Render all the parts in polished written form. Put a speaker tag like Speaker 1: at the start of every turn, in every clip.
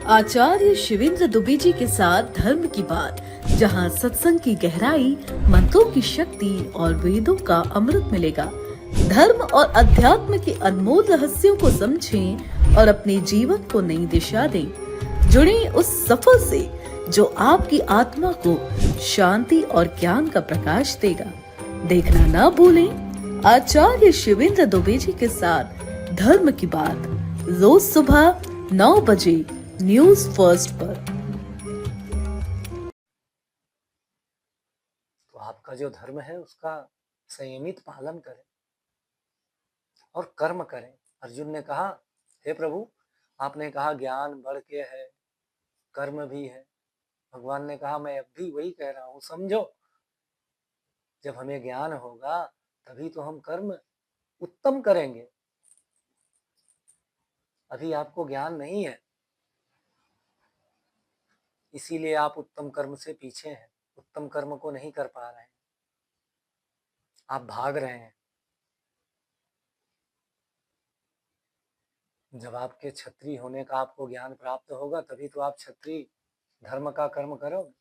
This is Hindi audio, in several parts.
Speaker 1: आचार्य शिवेंद्र दुबे जी के साथ धर्म की बात, जहां सत्संग की गहराई, मंत्रों की शक्ति और वेदों का अमृत मिलेगा। धर्म और अध्यात्म के अनमोल रहस्यों को समझें और अपने जीवन को नई दिशा दें। जुड़े उस सफर से जो आपकी आत्मा को शांति और ज्ञान का प्रकाश देगा। देखना ना भूलें आचार्य शिवेंद्र दुबे जी के साथ धर्म की बात, रोज सुबह 9 बजे न्यूज फर्स्ट पर।
Speaker 2: तो आपका जो धर्म है उसका संयमित पालन करें और कर्म करें। अर्जुन ने कहा, हे प्रभु, आपने कहा ज्ञान बढ़ के है, कर्म भी है। भगवान ने कहा, मैं अब भी वही कह रहा हूं, समझो। जब हमें ज्ञान होगा तभी तो हम कर्म उत्तम करेंगे। अभी आपको ज्ञान नहीं है, इसीलिए आप उत्तम कर्म से पीछे हैं, उत्तम कर्म को नहीं कर पा रहे हैं, आप भाग रहे हैं। जब आपके क्षत्रिय होने का आपको ज्ञान प्राप्त होगा तभी तो आप क्षत्रिय धर्म का कर्म करोगे।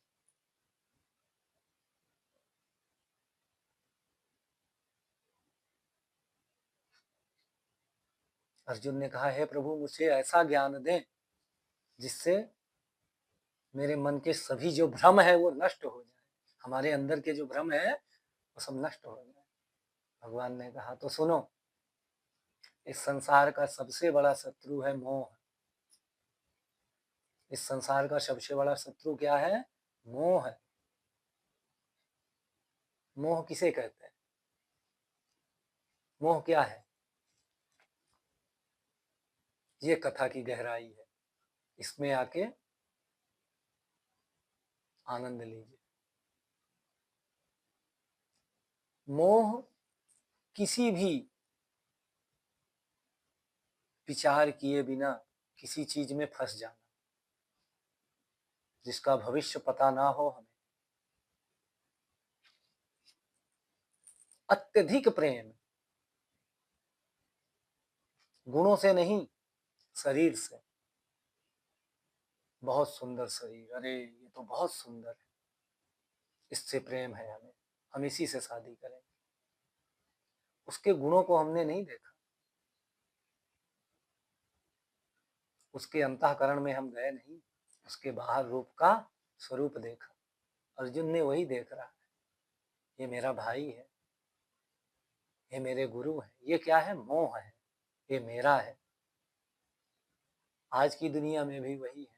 Speaker 2: अर्जुन ने कहा, हे प्रभु, मुझे ऐसा ज्ञान दें जिससे मेरे मन के सभी जो भ्रम है वो नष्ट हो जाए, हमारे अंदर के जो भ्रम है वो सब नष्ट हो जाए। भगवान ने कहा, तो सुनो, इस संसार का सबसे बड़ा शत्रु है मोह। इस संसार का सबसे बड़ा शत्रु क्या है? मोह है। मोह किसे कहते हैं? मोह क्या है? ये कथा की गहराई है, इसमें आके आनंद लीजिए। मोह किसी भी विचार किए बिना किसी चीज में फंस जाना, जिसका भविष्य पता ना हो हमें। अत्यधिक प्रेम, गुणों से नहीं, शरीर से। बहुत सुंदर शरीर, अरे ये तो बहुत सुंदर है, इससे प्रेम है हमें, हम इसी से शादी करेंगे। उसके गुणों को हमने नहीं देखा, उसके अंतःकरण में हम गए नहीं, उसके बाहर रूप का स्वरूप देखा। अर्जुन ने वही देख रहा है, ये मेरा भाई है, ये मेरे गुरु है। ये क्या है? मोह है, ये मेरा है। आज की दुनिया में भी वही है।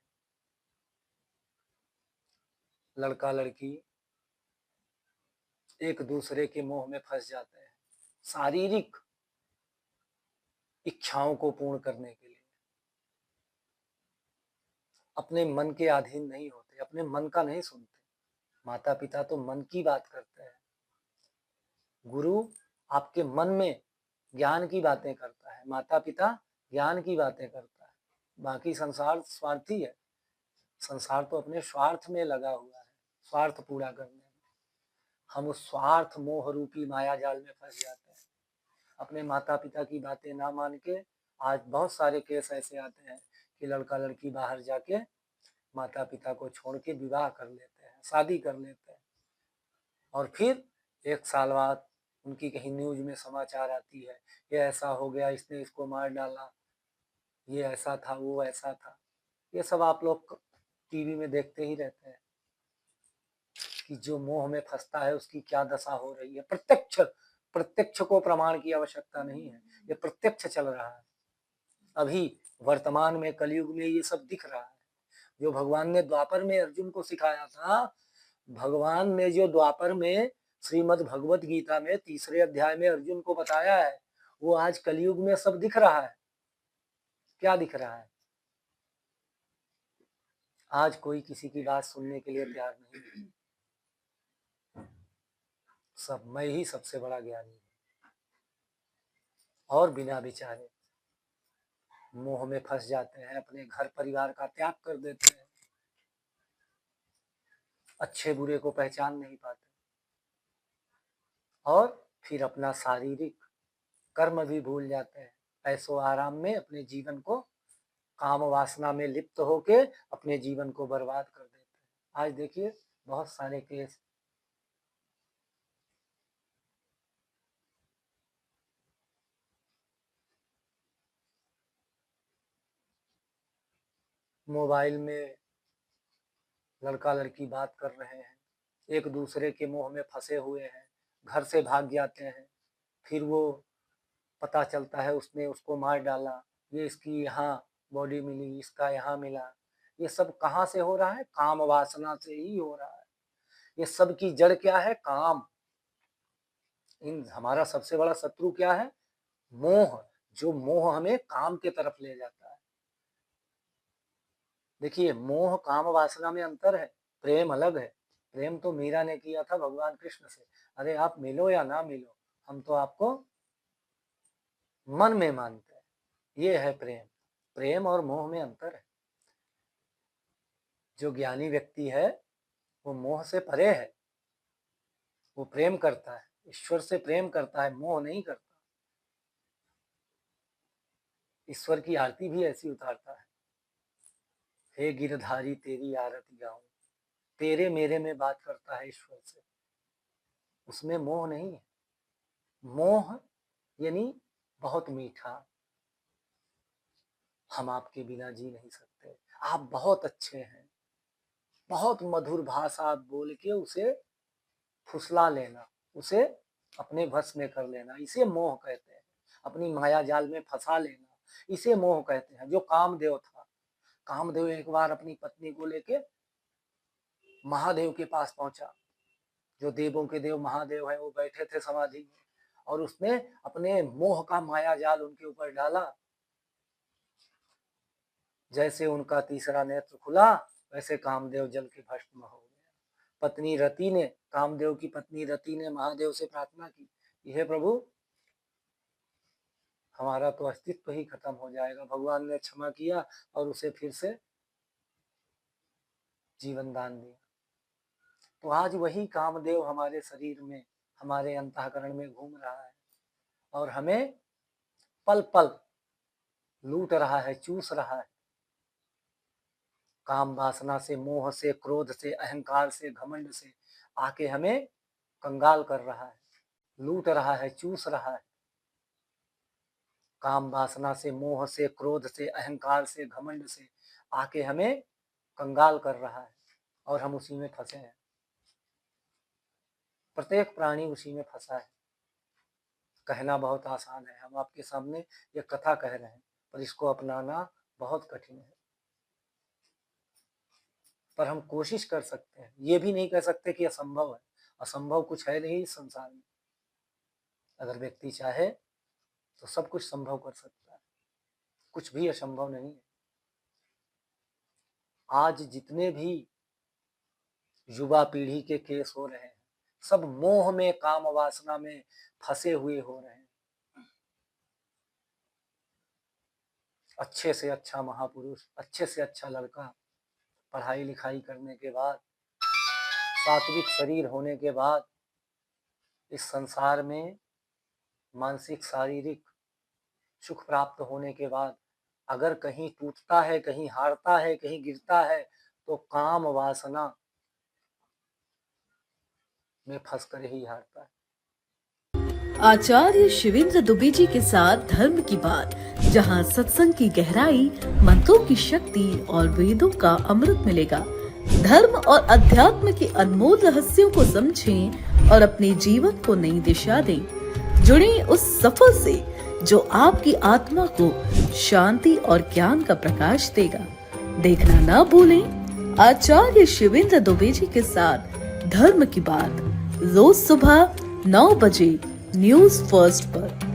Speaker 2: लड़का लड़की एक दूसरे के मोह में फंस जाते हैं, शारीरिक इच्छाओं को पूर्ण करने के लिए। अपने मन के अधीन नहीं होते, अपने मन का नहीं सुनते। माता पिता तो मन की बात करते हैं, गुरु आपके मन में ज्ञान की बातें करता है, माता पिता ज्ञान की बातें करता है। बाकी संसार स्वार्थी है, संसार तो अपने स्वार्थ में लगा हुआ है, स्वार्थ पूरा करने में। हम उस स्वार्थ मोह रूपी माया जाल में फंस जाते हैं। अपने माता पिता की बातें ना मान के आज बहुत सारे केस ऐसे आते हैं कि लड़का लड़की बाहर जाके माता पिता को छोड़ के विवाह कर लेते हैं, शादी कर लेते हैं, और फिर 1 साल बाद उनकी कहीं न्यूज में समाचार आती है, ये ऐसा हो गया, इसने इसको मार डाला, ये ऐसा था, वो ऐसा था। ये सब आप लोग टीवी में देखते ही रहते हैं कि जो मोह में फंसता है उसकी क्या दशा हो रही है। प्रत्यक्ष प्रत्यक्ष को प्रमाण की आवश्यकता नहीं है, ये प्रत्यक्ष चल रहा है। अभी वर्तमान में कलयुग में ये सब दिख रहा है। जो भगवान ने द्वापर में अर्जुन को सिखाया था, भगवान ने जो द्वापर में श्रीमद् भगवत गीता में 3रे अध्याय में अर्जुन को बताया है, वो आज कलयुग में सब दिख रहा है। क्या दिख रहा है? आज कोई किसी की बात सुनने के लिए तैयार नहीं है। सब मैं ही सबसे बड़ा ज्ञानी हूं, और बिना विचारे मोह में फंस जाते हैं, अपने घर परिवार का त्याग कर देते हैं, अच्छे बुरे को पहचान नहीं पाते, और फिर अपना शारीरिक कर्म भी भूल जाते हैं। ऐसो आराम में अपने जीवन को काम वासना में लिप्त होके अपने जीवन को बर्बाद कर देते हैं। आज देखिए बहुत सारे केस। मोबाइल में लड़का लड़की बात कर रहे हैं, एक दूसरे के मोह में फंसे हुए हैं, घर से भाग जाते हैं, फिर वो पता चलता है उसने उसको मार डाला, ये इसकी यहाँ बॉडी मिली, इसका यहाँ मिला। ये सब कहाँ से हो रहा है? काम वासना से ही हो रहा है। ये सब की जड़ क्या है? काम। हमारा सबसे बड़ा शत्रु क्या है? मोह। जो मोह हमें काम के तरफ ले जाता है। देखिए मोह काम वासना में अंतर है, प्रेम अलग है। प्रेम तो मीरा ने किया था भगवान कृष्ण से, अरे आप मिलो या ना मिलो, हम तो आपको मन में मानते हैं। ये है प्रेम। प्रेम और मोह में अंतर है। जो ज्ञानी व्यक्ति है वो मोह से परे है, वो प्रेम करता है, ईश्वर से प्रेम करता है, मोह नहीं करता। ईश्वर की आरती भी ऐसी उतारता है, हे गिरधारी तेरी आरती गाऊं। तेरे मेरे में बात करता है ईश्वर से, उसमें मोह नहीं है। मोह यानी बहुत मीठा, हम आपके बिना जी नहीं सकते, आप बहुत अच्छे हैं, बहुत मधुर भाषा बोल के उसे फुसला लेना, उसे अपने वश में कर लेना, इसे मोह कहते हैं। अपनी माया जाल में फंसा लेना, इसे मोह कहते हैं। जो कामदेव था, कामदेव एक बार अपनी पत्नी को लेके महादेव के पास पहुंचा। जो देवों के देव महादेव है वो बैठे थे समाधि में, और उसने अपने मोह का माया जाल उनके ऊपर डाला। जैसे उनका तीसरा नेत्र खुला वैसे कामदेव जल के भस्म हो गया। पत्नी रति ने, कामदेव की पत्नी रति ने महादेव से प्रार्थना की, हे प्रभु हमारा तो अस्तित्व ही खत्म हो जाएगा। भगवान ने क्षमा किया और उसे फिर से जीवन दान दिया। तो आज वही कामदेव हमारे शरीर में, हमारे अंतःकरण में घूम रहा है और हमें पल पल लूट रहा है, चूस रहा है। काम वासना से, मोह से, क्रोध से, अहंकार से, घमंड से आके हमें कंगाल कर रहा है, लूट रहा है, चूस रहा है। काम वासना से, मोह से, क्रोध से, अहंकार से, घमंड से आके हमें कंगाल कर रहा है और हम उसी में फंसे हैं। प्रत्येक प्राणी उसी में फंसा है। कहना बहुत आसान है, हम आपके सामने ये कथा कह रहे हैं, पर इसको अपनाना बहुत कठिन है। पर हम कोशिश कर सकते हैं। ये भी नहीं कह सकते कि असंभव है, असंभव कुछ है नहीं इस संसार में। अगर व्यक्ति चाहे तो सब कुछ संभव कर सकता है, कुछ भी असंभव नहीं है। आज जितने भी युवा पीढ़ी के केस हो रहे हैं, सब मोह में, काम वासना में फंसे हुए हो रहे हैं। अच्छे से अच्छा महापुरुष, अच्छे से अच्छा लड़का, पढ़ाई लिखाई करने के बाद, सात्विक शरीर होने के बाद, इस संसार में मानसिक शारीरिक सुख प्राप्त होने के बाद अगर कहीं टूटता है, कहीं हारता है, कहीं गिरता है, तो काम वासना में फंसकर ही हारता है।
Speaker 1: आचार्य शिवेंद्र दुबे जी के साथ धर्म की बात, जहां सत्संग की गहराई, मंत्रों की शक्ति और वेदों का अमृत मिलेगा। धर्म और अध्यात्म के अनमोल रहस्यों को समझें और अपने जीवन को नई दिशा दें। जुड़ें उस सफर से जो आपकी आत्मा को शांति और ज्ञान का प्रकाश देगा। देखना ना भूलें आचार्य शिवेंद्र दुबे जी के साथ धर्म की बात, रोज सुबह 9 बजे न्यूज़ फर्स्ट पर।